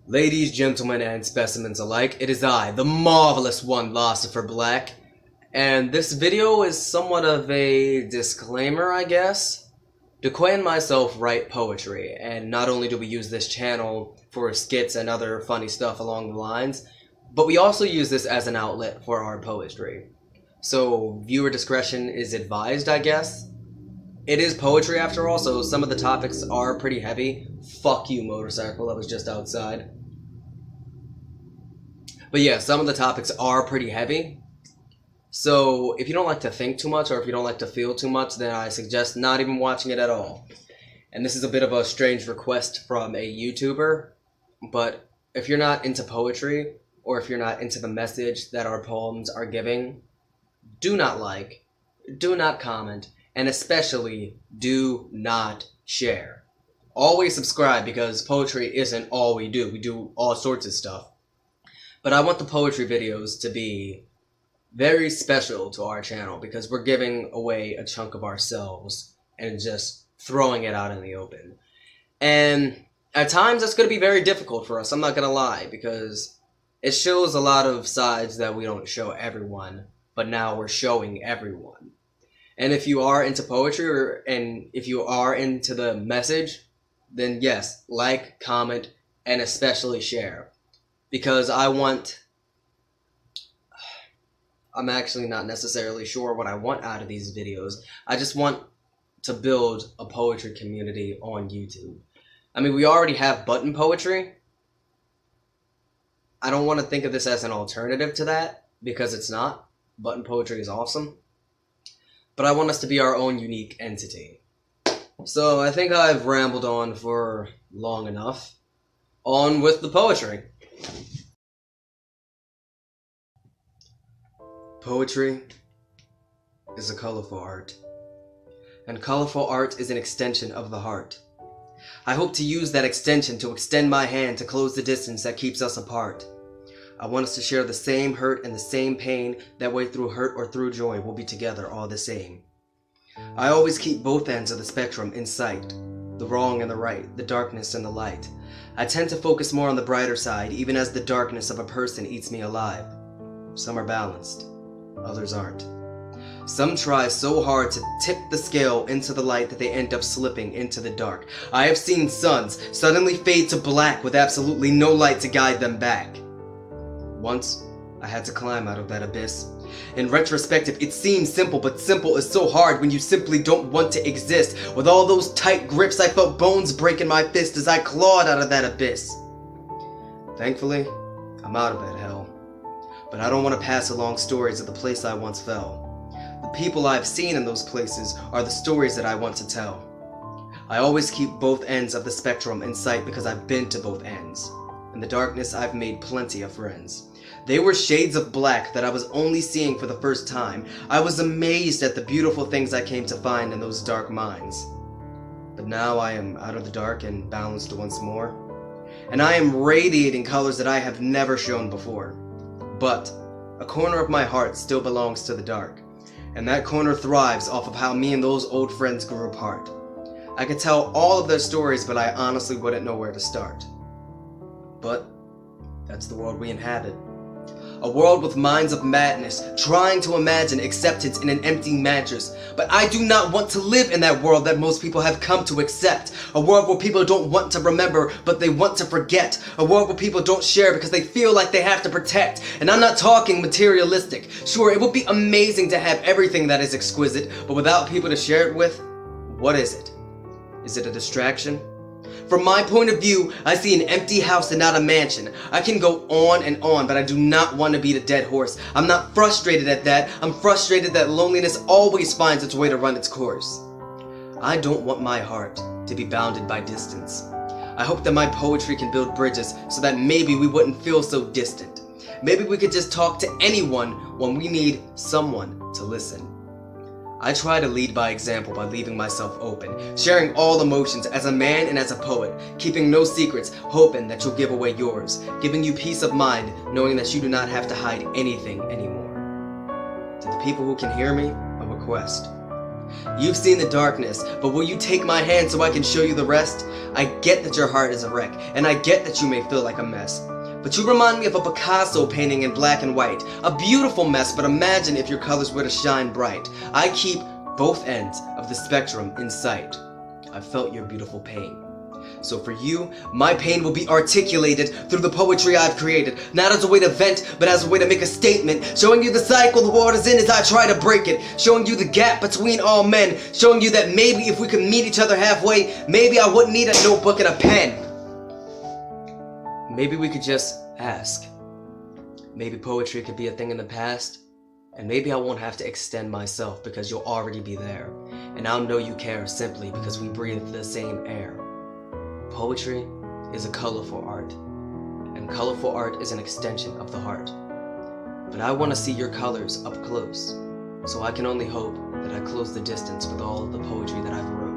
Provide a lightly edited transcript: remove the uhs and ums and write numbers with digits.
Ladies, gentlemen, and specimens alike, it is I, the marvelous one, Lucifer Black, and this video is somewhat of a disclaimer, I guess. Dequay and myself write poetry, and not only do we use this channel for skits and other funny stuff along the lines, but we also use this as an outlet for our poetry. So, viewer discretion is advised, I guess. It is poetry after all, so some of the topics are pretty heavy. Fuck you, motorcycle, I was just outside. But yeah, some of the topics are pretty heavy. So if you don't like to think too much, or if you don't like to feel too much, then I suggest not even watching it at all. And this is a bit of a strange request from a YouTuber, but if you're not into poetry, or if you're not into the message that our poems are giving, do not like, do not comment, and especially do not share. Always subscribe, because poetry isn't all we do. We do all sorts of stuff. But I want the poetry videos to be very special to our channel, because we're giving away a chunk of ourselves and just throwing it out in the open. And at times that's going to be very difficult for us, I'm not going to lie, because it shows a lot of sides that we don't show everyone, but now we're showing everyone. And if you are into poetry, and if you are into the message, then yes, like, comment, and especially share. Because I'm actually not necessarily sure what I want out of these videos. I just want to build a poetry community on YouTube. I mean, we already have button poetry. I don't want to think of this as an alternative to that, because it's not. Button poetry is awesome. But I want us to be our own unique entity. So I think I've rambled on for long enough. On with the poetry. Poetry is a colorful art, and colorful art is an extension of the heart. I hope to use that extension to extend my hand to close the distance that keeps us apart. I want us to share the same hurt and the same pain. That way, through hurt or through joy, we'll be together all the same. I always keep both ends of the spectrum in sight, the wrong and the right, the darkness and the light. I tend to focus more on the brighter side, even as the darkness of a person eats me alive. Some are balanced, others aren't. Some try so hard to tip the scale into the light that they end up slipping into the dark. I have seen suns suddenly fade to black with absolutely no light to guide them back. Once, I had to climb out of that abyss. In retrospective, it seems simple, but simple is so hard when you simply don't want to exist. With all those tight grips, I felt bones break in my fist as I clawed out of that abyss. Thankfully, I'm out of that hell. But I don't want to pass along stories of the place I once fell. The people I've seen in those places are the stories that I want to tell. I always keep both ends of the spectrum in sight, because I've been to both ends. In the darkness, I've made plenty of friends. They were shades of black that I was only seeing for the first time. I was amazed at the beautiful things I came to find in those dark minds. But now I am out of the dark and balanced once more. And I am radiating colors that I have never shown before. But a corner of my heart still belongs to the dark. And that corner thrives off of how me and those old friends grew apart. I could tell all of their stories, but I honestly wouldn't know where to start. But that's the world we inhabit. A world with minds of madness, trying to imagine acceptance in an empty mattress. But I do not want to live in that world that most people have come to accept. A world where people don't want to remember, but they want to forget. A world where people don't share because they feel like they have to protect. And I'm not talking materialistic. Sure, it would be amazing to have everything that is exquisite, but without people to share it with, what is it? Is it a distraction? From my point of view, I see an empty house and not a mansion. I can go on and on, but I do not want to beat a dead horse. I'm not frustrated at that. I'm frustrated that loneliness always finds its way to run its course. I don't want my heart to be bounded by distance. I hope that my poetry can build bridges so that maybe we wouldn't feel so distant. Maybe we could just talk to anyone when we need someone to listen. I try to lead by example by leaving myself open, sharing all emotions as a man and as a poet, keeping no secrets, hoping that you'll give away yours, giving you peace of mind, knowing that you do not have to hide anything anymore. To the people who can hear me, a request. You've seen the darkness, but will you take my hand so I can show you the rest? I get that your heart is a wreck, and I get that you may feel like a mess. But you remind me of a Picasso painting in black and white. A beautiful mess, but imagine if your colors were to shine bright. I keep both ends of the spectrum in sight. I felt your beautiful pain. So for you, my pain will be articulated through the poetry I've created, not as a way to vent, but as a way to make a statement, showing you the cycle the world is in as I try to break it, showing you the gap between all men, showing you that maybe if we could meet each other halfway, maybe I wouldn't need a notebook and a pen. Maybe we could just ask. Maybe poetry could be a thing in the past, and maybe I won't have to extend myself because you'll already be there, and I'll know you care simply because we breathe the same air. Poetry is a colorful art, and colorful art is an extension of the heart. But I want to see your colors up close, so I can only hope that I close the distance with all of the poetry that I've wrote.